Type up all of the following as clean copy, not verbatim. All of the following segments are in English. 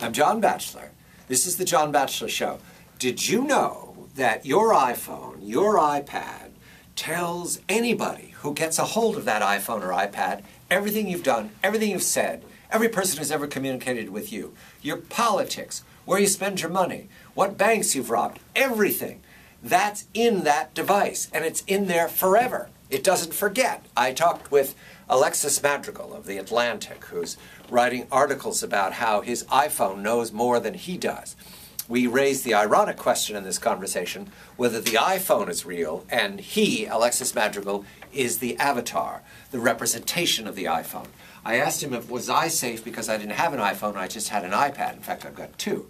I'm John Batchelor. This is the John Batchelor Show. Did you know that your iPhone, your iPad, tells anybody who gets a hold of that iPhone or iPad everything you've done, everything you've said, every person who's ever communicated with you, your politics, where you spend your money, what banks you've robbed, everything. That's in that device, and it's in there forever. It doesn't forget. I talked with Alexis Madrigal of The Atlantic, who's writing articles about how his iPhone knows more than he does. We raised the ironic question in this conversation whether the iPhone is real and he, Alexis Madrigal, is the avatar, the representation of the iPhone. I asked him if was I safe because I didn't have an iPhone, I just had an iPad. In fact, I've got two.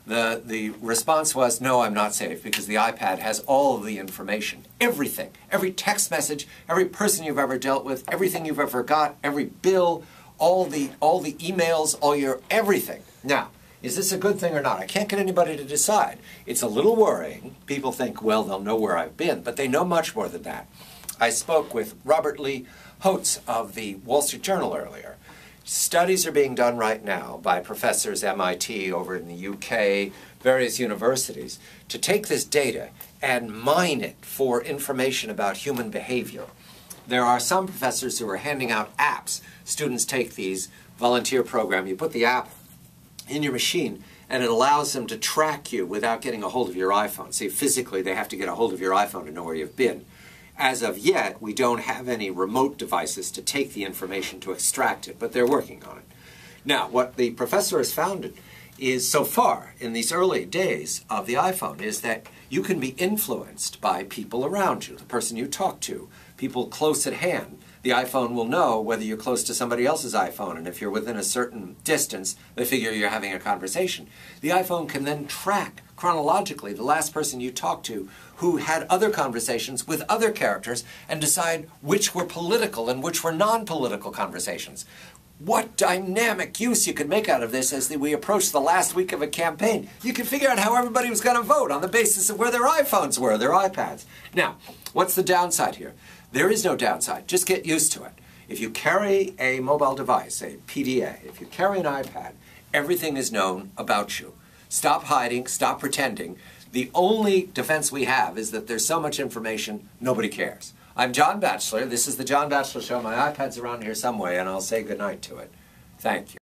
The response was, no, I'm not safe because the iPad has all of the information, everything, every text message, every person you've ever dealt with, everything you've ever got, every bill, all the emails, all your everything. Now, is this a good thing or not? I can't get anybody to decide. It's a little worrying. People think, well, they'll know where I've been, but they know much more than that. I spoke with Robert Lee Holtz of the Wall Street Journal earlier. Studies are being done right now by professors MIT over in the UK, various universities, to take this data and mine it for information about human behavior. There are some professors who are handing out apps. Students take these volunteer program, you put the app in your machine, and it allows them to track you without getting a hold of your iPhone. See, physically they have to get a hold of your iPhone to know where you've been. As of yet, we don't have any remote devices to take the information to extract it, but they're working on it. Now, what the professor has found is, so far, in these early days of the iPhone, is that you can be influenced by people around you, the person you talk to, people close at hand. The iPhone will know whether you're close to somebody else's iPhone, and if you're within a certain distance, they figure you're having a conversation. The iPhone can then track chronologically the last person you talked to who had other conversations with other characters and decide which were political and which were non-political conversations. What dynamic use you could make out of this as we approach the last week of a campaign. You could figure out how everybody was going to vote on the basis of where their iPhones were, their iPads. Now, what's the downside here? There is no downside. Just get used to it. If you carry a mobile device, a PDA, if you carry an iPad, everything is known about you. Stop hiding, stop pretending. The only defense we have is that there's so much information, nobody cares. I'm John Batchelor. This is the John Batchelor Show. My iPad's around here somewhere, and I'll say goodnight to it. Thank you.